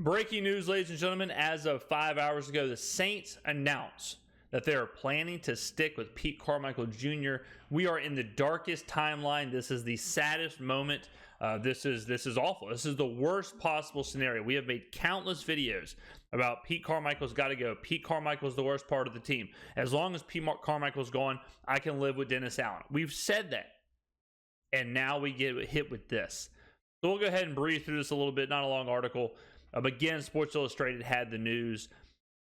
Breaking news, ladies and gentlemen. As of 5 hours ago, the Saints announced that they are planning to stick with Pete Carmichael Jr. We are in the darkest timeline. This is the saddest moment. This is awful. This is the worst possible scenario. We have made countless videos about Pete Carmichael's got to go. Pete Carmichael's the worst part of the team. As long as Pete Carmichael's gone, I can live with Dennis Allen. We've said that. And now we get hit with this. So we'll go ahead and breeze through this a little bit. Not a long article. But again, Sports Illustrated had the news.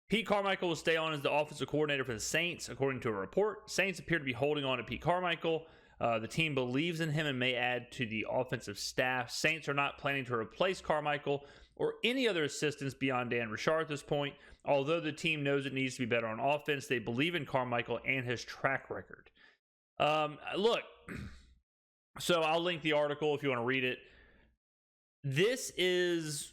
Pete Carmichael will stay on as the offensive coordinator for the Saints, according to a report. Saints appear to be holding on to Pete Carmichael. The team believes in him and may add to the offensive staff. Saints are not planning to replace Carmichael or any other assistants beyond Dan Richard at this point. Although the team knows it needs to be better on offense, they believe in Carmichael and his track record. Look, so I'll link the article if you want to read it. This is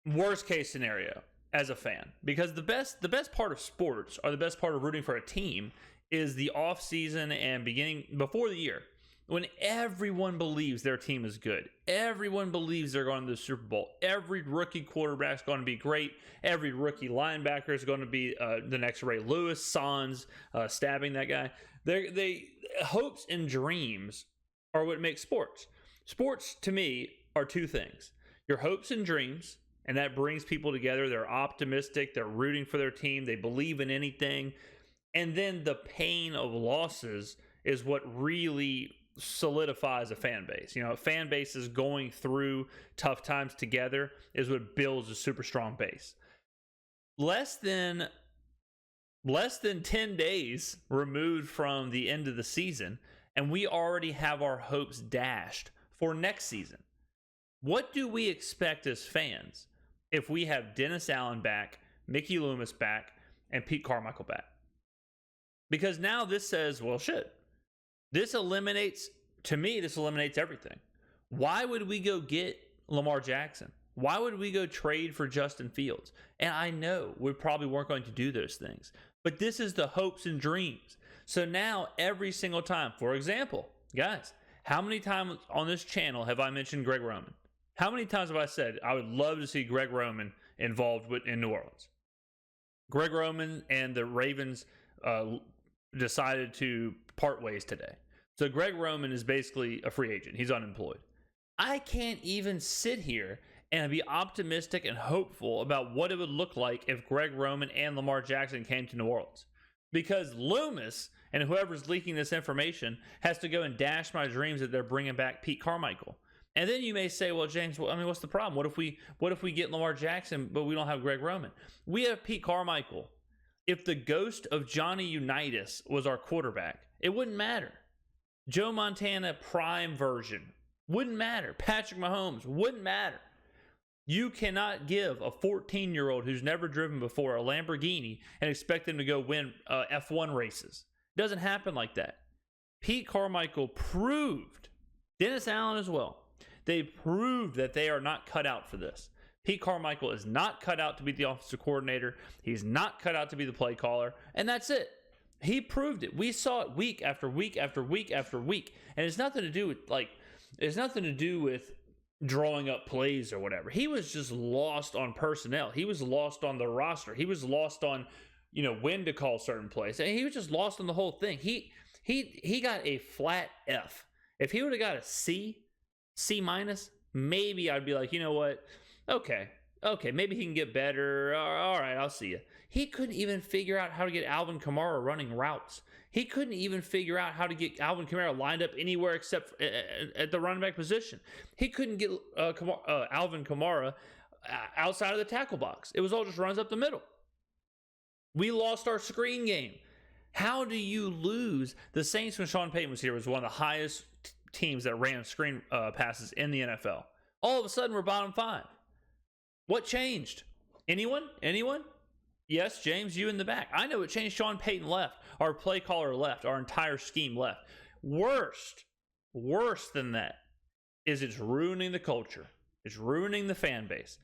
worst case scenario as a fan, because the best part of sports, or the best part of rooting for a team, is the off season and beginning before the year, when everyone believes their team is good. Everyone believes they're going to the Super Bowl. Every rookie quarterback's going to be great. Every rookie linebacker is going to be the next Ray Lewis, Sans stabbing that guy. They hopes and dreams are what makes sports. Sports to me are two things: your hopes and dreams, and that brings people together. They're optimistic. They're rooting for their team. They believe in anything. And then the pain of losses is what really solidifies a fan base. You know, a fan base is going through tough times together is what builds a super strong base. Less than 10 days removed from the end of the season, and we already have our hopes dashed for next season. What do we expect as fans if we have Dennis Allen back, Mickey Loomis back, and Pete Carmichael back? Because now this says, well, shit. This eliminates everything. Why would we go get Lamar Jackson? Why would we go trade for Justin Fields? And I know we probably weren't going to do those things, but this is the hopes and dreams. So now every single time, for example, guys, how many times on this channel have I mentioned Greg Roman? How many times have I said I would love to see Greg Roman involved in New Orleans? Greg Roman and the Ravens decided to part ways today. So Greg Roman is basically a free agent. He's unemployed. I can't even sit here and be optimistic and hopeful about what it would look like if Greg Roman and Lamar Jackson came to New Orleans. Because Loomis and whoever's leaking this information has to go and dash my dreams that they're bringing back Pete Carmichael. And then you may say, well, James, what's the problem? What if we get Lamar Jackson, but we don't have Greg Roman? We have Pete Carmichael. If the ghost of Johnny Unitas was our quarterback, it wouldn't matter. Joe Montana prime version wouldn't matter. Patrick Mahomes wouldn't matter. You cannot give a 14-year-old who's never driven before a Lamborghini and expect them to go win F1 races. It doesn't happen like that. Pete Carmichael proved, Dennis Allen as well, they proved that they are not cut out for this. Pete Carmichael is not cut out to be the offensive coordinator. He's not cut out to be the play caller. And that's it. He proved it. We saw it week after week after week after week. And it's nothing to do with drawing up plays or whatever. He was just lost on personnel. He was lost on the roster. He was lost on, when to call certain plays. And he was just lost on the whole thing. He got a flat F. If he would have got a C minus, maybe I'd be like, you know what? Okay, maybe he can get better. All right, I'll see you. He couldn't even figure out how to get Alvin Kamara running routes. He couldn't even figure out how to get Alvin Kamara lined up anywhere except at the running back position. He couldn't get Alvin Kamara outside of the tackle box. It was all just runs up the middle. We lost our screen game. How do you lose? The Saints, when Sean Payton was here, was one of the highest teams that ran screen passes in the NFL. All of a sudden, we're bottom 5. What changed? Anyone? Yes, James, you in the back. I know it changed. Sean Payton left. Our play caller left. Our entire scheme left. Worse than that is it's ruining the culture. It's ruining the fan base.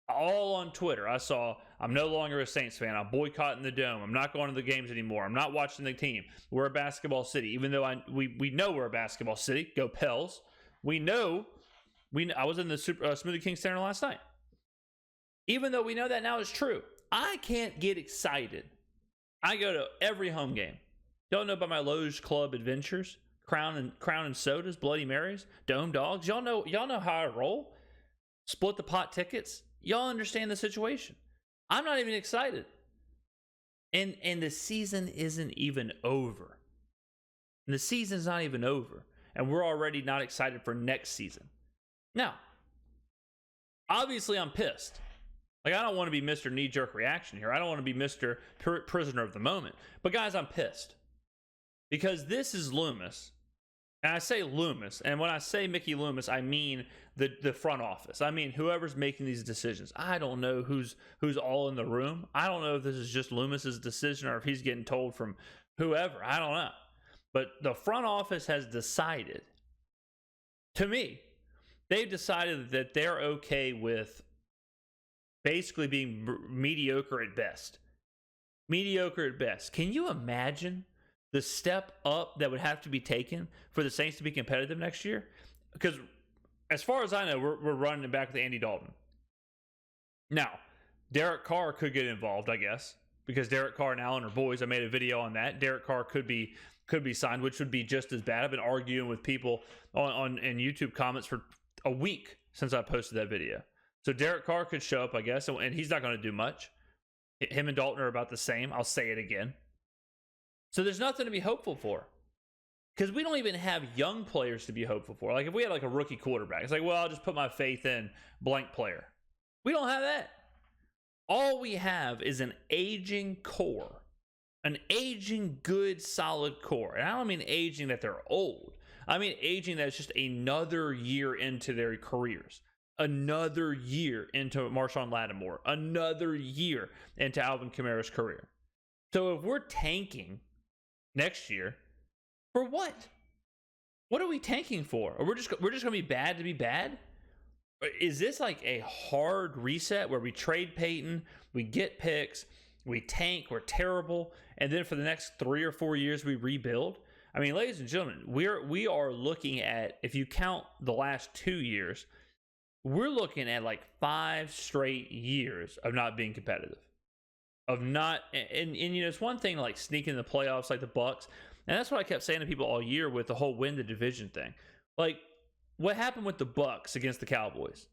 All on Twitter, I saw, I'm no longer a Saints fan. I'm boycotting the Dome. I'm not going to the games anymore. I'm not watching the team. We're a basketball city. Even though we know we're a basketball city. Go Pels. I was in the Smoothie King Center last night. Even though we know that now is true, I can't get excited. I go to every home game. Don't know about my Loge Club adventures, Crown and Sodas, Bloody Marys, Dome Dogs. Y'all know how I roll. Split the pot tickets. Y'all understand the situation. I'm not even excited. And the season isn't even over. And the season's not even over. And we're already not excited for next season. Now, obviously I'm pissed. Like, I don't want to be Mr. Knee-Jerk Reaction here. I don't want to be Mr. Prisoner of the Moment. But guys, I'm pissed. Because this is Loomis. And I say Loomis. And when I say Mickey Loomis, I mean the front office. I mean whoever's making these decisions. I don't know who's all in the room. I don't know if this is just Loomis's decision or if he's getting told from whoever. I don't know. But the front office has decided, to me, they've decided that they're okay with basically being mediocre at best. Mediocre at best. Can you imagine the step up that would have to be taken for the Saints to be competitive next year? Because as far as I know, we're running it back with Andy Dalton. Now, Derek Carr could get involved, I guess, because Derek Carr and Allen are boys. I made a video on that. Derek Carr could be signed, which would be just as bad. I've been arguing with people in YouTube comments for a week since I posted that video. So Derek Carr could show up, I guess, and he's not going to do much. Him and Dalton are about the same. I'll say it again. So there's nothing to be hopeful for. Because we don't even have young players to be hopeful for. Like, if we had like a rookie quarterback, it's like, well, I'll just put my faith in blank player. We don't have that. All we have is an aging core. An aging, good, solid core. And I don't mean aging that they're old. I mean aging that's just another year into their careers. Another year into Marshawn Lattimore. Another year into Alvin Kamara's career. So if we're tanking next year, for what? What are we tanking for? Or we're just going to be bad to be bad? Is this like a hard reset where we trade Payton, we get picks, we tank, we're terrible, and then for the next 3 or 4 years we rebuild? I mean, ladies and gentlemen, we are looking at, if you count the last 2 years, we're looking at like 5 straight years of not being competitive. Of not, and you know, it's one thing to like sneak in the playoffs like the Bucks, and that's what I kept saying to people all year with the whole win the division thing. Like, what happened with the Bucks against the Cowboys?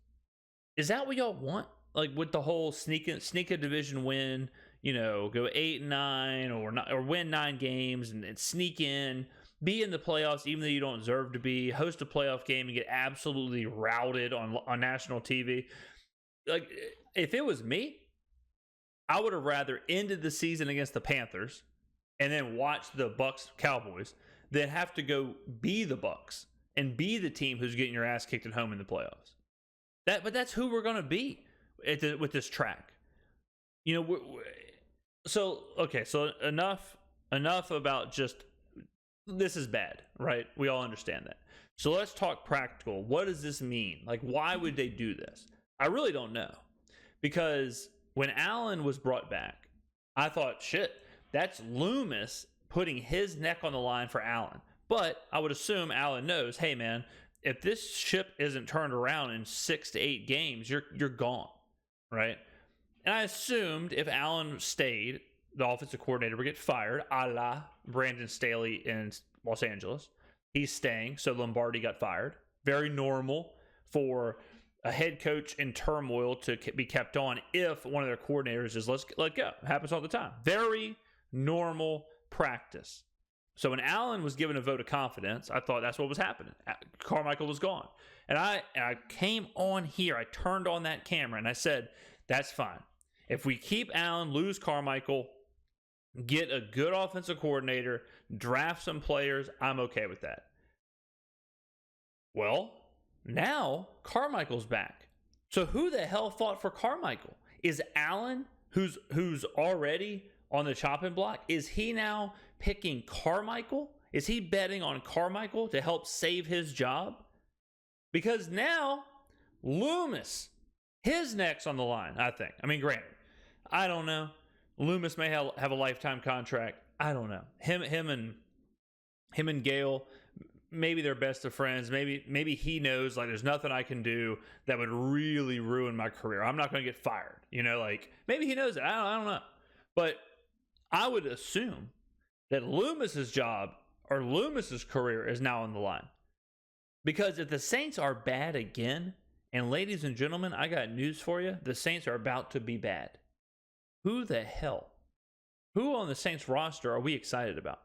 Is that what y'all want? Like, with the whole sneak a division win, you know, go 8-9 or win 9 games and sneak in, be in the playoffs even though you don't deserve to be, host a playoff game and get absolutely routed on national TV. Like, if it was me, I would have rather ended the season against the Panthers and then watch the Bucks Cowboys than have to go be the Bucks and be the team who's getting your ass kicked at home in the playoffs. But that's who we're going to be with this track. You know, so enough about just this is bad, right? We all understand that. So let's talk practical. What does this mean? Like, why would they do this? I really don't know. Because when Allen was brought back, I thought, shit, that's Loomis putting his neck on the line for Allen. But I would assume Allen knows, hey, man, if this ship isn't turned around in 6 to 8 games, you're gone, right? And I assumed if Allen stayed, the offensive coordinator would get fired, a la Brandon Staley in Los Angeles. He's staying, so Lombardi got fired. Very normal for a head coach in turmoil to be kept on if one of their coordinators is let go. It happens all the time. Very normal practice. So when Allen was given a vote of confidence, I thought that's what was happening. Carmichael was gone. And I came on here, I turned on that camera, and I said, that's fine. If we keep Allen, lose Carmichael, get a good offensive coordinator, draft some players, I'm okay with that. Well, now Carmichael's back. So who the hell fought for Carmichael? Is Allen, who's already on the chopping block, is he now picking Carmichael? Is he betting on Carmichael to help save his job? Because now Loomis, his neck's on the line, I think. I mean, granted, I don't know. Loomis may have a lifetime contract. I don't know. Him and Gale maybe they're best of friends. Maybe he knows like there's nothing I can do that would really ruin my career. I'm not going to get fired. Like maybe he knows it. I don't know. But I would assume that Loomis's job or Loomis's career is now on the line. Because if the Saints are bad again, and ladies and gentlemen, I got news for you. The Saints are about to be bad. Who on the Saints roster are we excited about?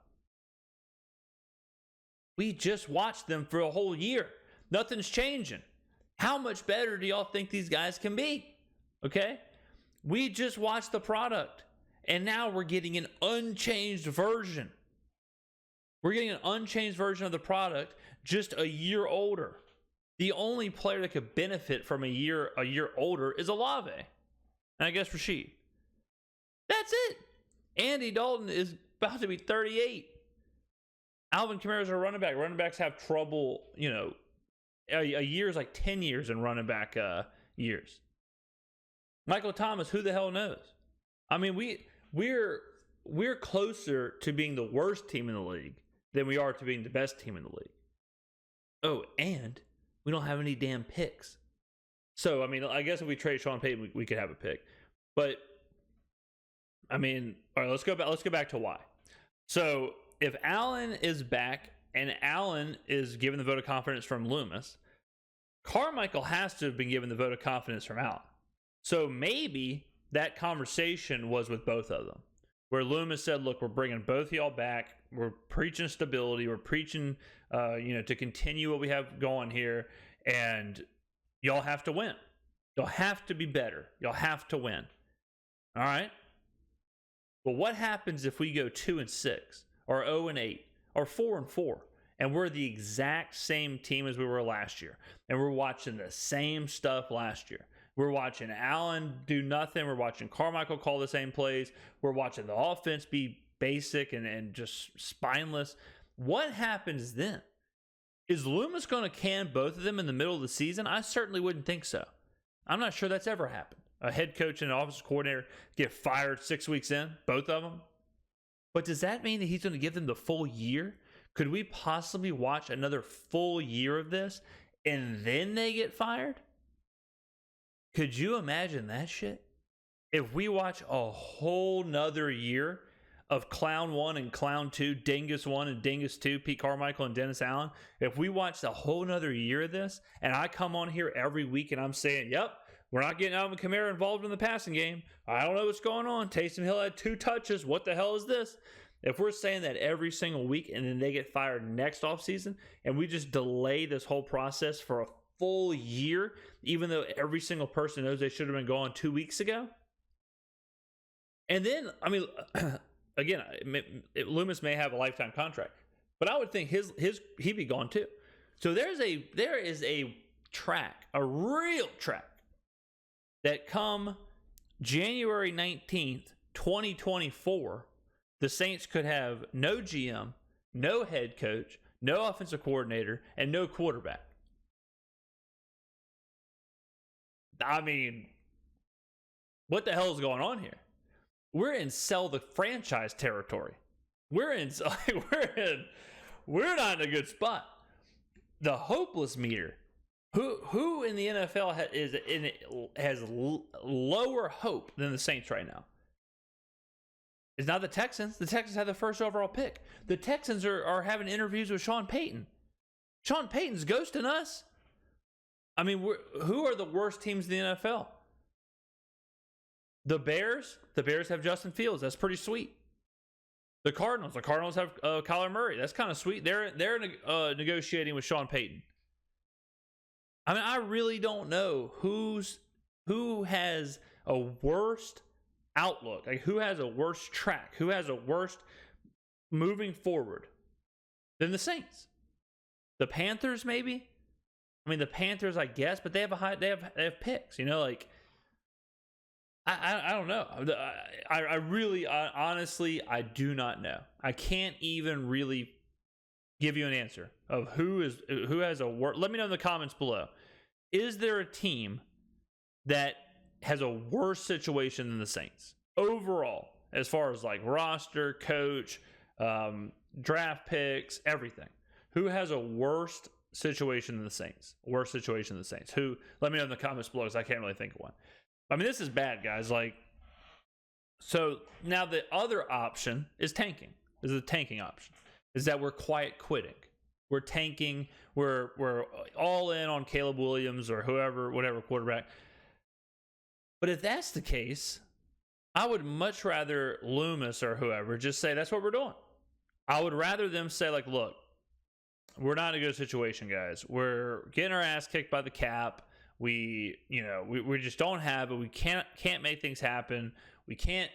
We just watched them for a whole year. Nothing's changing. How much better do y'all think these guys can be? Okay? We just watched the product, and now we're getting an unchanged version. We're getting an unchanged version of the product, just a year older. The only player that could benefit from a year older is Olave, and I guess Rashid. That's it. Andy Dalton is about to be 38. Alvin Kamara's a running back. Running backs have trouble, a year is like 10 years in running back years. Michael Thomas, who the hell knows? I mean, we're closer to being the worst team in the league than we are to being the best team in the league. Oh, and we don't have any damn picks. So, I mean, I guess if we trade Sean Payton, we could have a pick. But, I mean, all right, let's go back to why. So, if Allen is back and Allen is given the vote of confidence from Loomis, Carmichael has to have been given the vote of confidence from Allen. So, maybe that conversation was with both of them, where Loomis said, look, we're bringing both of y'all back. We're preaching stability. We're preaching, to continue what we have going here. And y'all have to win. Y'all have to be better. Y'all have to win. All right? But what happens if we go 2-6 or 0-8 or 4-4 and we're the exact same team as we were last year and we're watching the same stuff last year? We're watching Allen do nothing. We're watching Carmichael call the same plays. We're watching the offense be basic and just spineless. What happens then? Is Loomis going to can both of them in the middle of the season? I certainly wouldn't think so. I'm not sure that's ever happened. A head coach and an offensive coordinator get fired 6 weeks in, both of them. But does that mean that he's going to give them the full year? Could we possibly watch another full year of this and then they get fired? Could you imagine that shit? If we watch a whole nother year of Clown 1 and Clown 2, Dingus 1 and Dingus 2, Pete Carmichael and Dennis Allen, if we watched a whole nother year of this, and I come on here every week and I'm saying, yep, we're not getting Alvin Kamara involved in the passing game. I don't know what's going on. Taysom Hill had 2 touches. What the hell is this? If we're saying that every single week and then they get fired next offseason and we just delay this whole process for a full year, even though every single person knows they should have been gone 2 weeks ago. And then, I mean, again, Loomis may have a lifetime contract, but I would think he'd be gone too. So there is a track, a real track, that come January 19th, 2024, the Saints could have no GM, no head coach, no offensive coordinator, and no quarterback. I mean, what the hell is going on here? We're in sell the franchise territory. We're not in a good spot. The hopeless meter. Who in the NFL has lower hope than the Saints right now? It's not the Texans. The Texans had the first overall pick. The Texans are having interviews with Sean Payton. Sean Payton's ghosting us. I mean, who are the worst teams in the NFL? The Bears have Justin Fields. That's pretty sweet. The Cardinals have Kyler Murray. That's kind of sweet. They're negotiating with Sean Payton. I mean, I really don't know who has a worst outlook, like who has a worse track, who has a worst moving forward than the Saints. The Panthers, maybe. I mean, the Panthers, I guess, but they have picks. Like I don't know. I really, honestly, I do not know. I can't even really give you an answer of who has a worse. Let me know in the comments below. Is there a team that has a worse situation than the Saints overall, as far as like roster, coach, draft picks, everything? Who has a worst situation than the Saints? Worst situation than the Saints. Who? Let me know in the comments below, because I can't really think of one. I mean, this is bad, guys. Like, so now the other option is tanking. Is the tanking option. Is that we're quiet quitting. We're tanking. We're all in on Caleb Williams or whatever quarterback. But if that's the case, I would much rather Loomis or whoever just say that's what we're doing. I would rather them say, like, look, we're not in a good situation, guys. We're getting our ass kicked by the cap. We just don't have it. We can't make things happen. We can't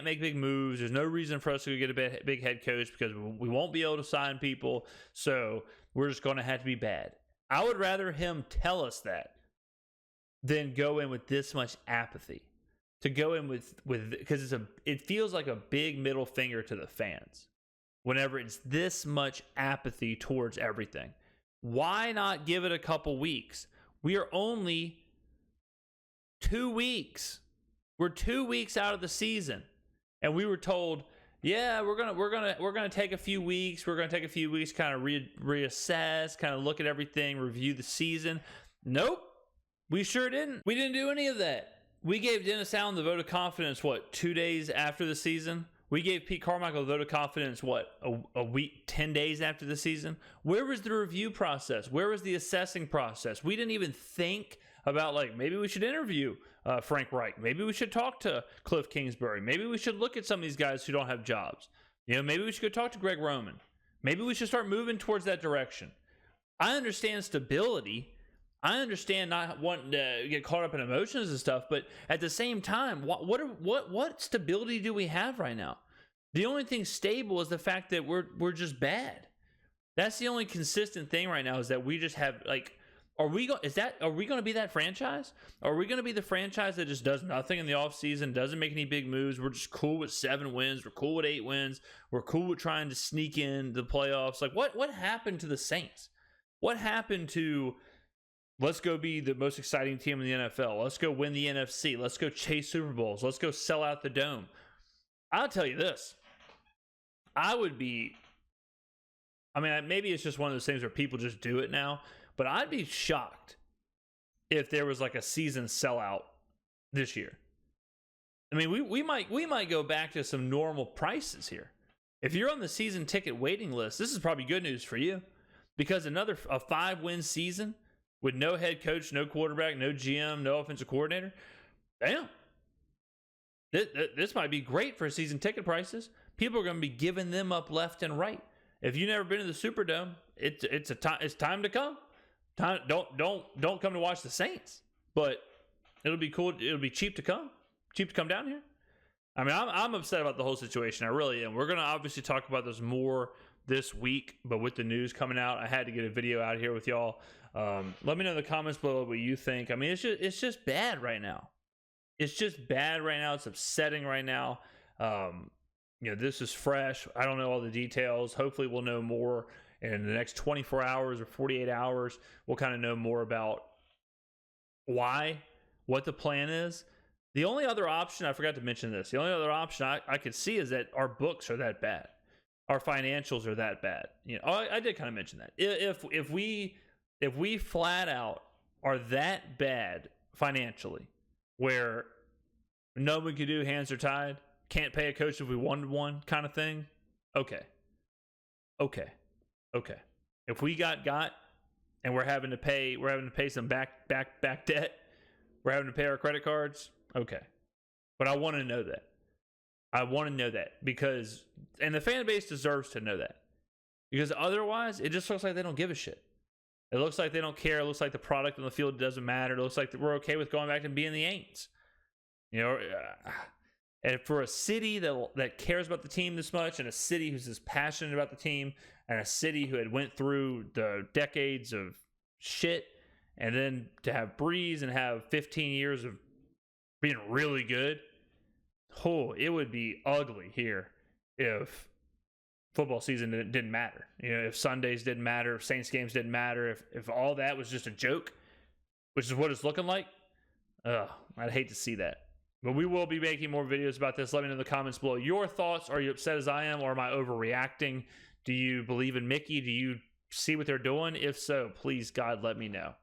make big moves. There's no reason for us to get a big head coach because we won't be able to sign people. So we're just going to have to be bad. I would rather him tell us that than go in with this much apathy. To go in with because it feels like a big middle finger to the fans whenever it's this much apathy towards everything. Why not give it a couple weeks? We are only 2 weeks. We're 2 weeks out of the season, and we were told, yeah, we're gonna take a few weeks. We're gonna take a few weeks, kind of reassess, kind of look at everything, review the season. Nope, we sure didn't. We didn't do any of that. We gave Dennis Allen the vote of confidence, 2 days after the season? We gave Pete Carmichael the vote of confidence, a week, 10 days after the season? Where was the review process? Where was the assessing process? We didn't even think about, like, maybe we should interview Frank Reich. Maybe we should talk to Cliff Kingsbury. Maybe we should look at some of these guys who don't have jobs. Maybe we should go talk to Greg Roman. Maybe we should start moving towards that direction. I understand stability. I understand not wanting to get caught up in emotions and stuff, but at the same time, what stability do we have right now? The only thing stable is the fact that we're just bad. That's the only consistent thing right now, is that we just have, like, are we going to be that franchise? Are we going to be the franchise that just does nothing in the offseason, doesn't make any big moves? We're just cool with 7 wins. We're cool with 8 wins. We're cool with trying to sneak in the playoffs. Like, what happened to the Saints? What happened to, let's go be the most exciting team in the NFL. Let's go win the NFC. Let's go chase Super Bowls. Let's go sell out the dome. I'll tell you this. Maybe it's just one of those things where people just do it now, but I'd be shocked if there was like a season sellout this year. I mean, we might go back to some normal prices here. If you're on the season ticket waiting list, this is probably good news for you, because a 5-win season with no head coach, no quarterback, no GM, no offensive coordinator, damn. This might be great for season ticket prices. People are going to be giving them up left and right. If you've never been to the Superdome, it's time to come. Don't come to watch the Saints, but it'll be cool. It'll be cheap to come down here. I mean, I'm upset about the whole situation. I really am. We're going to obviously talk about this more this week, but with the news coming out, I had to get a video out here with y'all. Let me know in the comments below what you think. I mean, it's just bad right now. It's just bad right now. It's upsetting right now. This is fresh. I don't know all the details. Hopefully we'll know more in the next 24 hours or 48 hours. We'll kind of know more about what the plan is. The only other option, I forgot to mention this, the only other option I could see is that our books are that bad. Our financials are that bad. I did kind of mention that. If we flat out are that bad financially, where no one can do, hands are tied, can't pay a coach if we wanted one kind of thing, okay. If we got and we're having to pay some back debt, we're having to pay our credit cards, okay. But I want to know that. Because, and the fan base deserves to know that, because otherwise it just looks like they don't give a shit. It looks like they don't care. It looks like the product on the field doesn't matter. It looks like we're okay with going back and being the Aints. And for a city that cares about the team this much, and a city who's as passionate about the team, and a city who had went through the decades of shit, and then to have Breeze and have 15 years of being really good, it would be ugly here if football season didn't matter. If Sundays didn't matter, if Saints games didn't matter, if all that was just a joke, which is what it's looking like, I'd hate to see that. But we will be making more videos about this. Let me know in the comments below your thoughts. Are you upset as I am, or am I overreacting? Do you believe in Mickey? Do you see what they're doing? If so, please, God, let me know.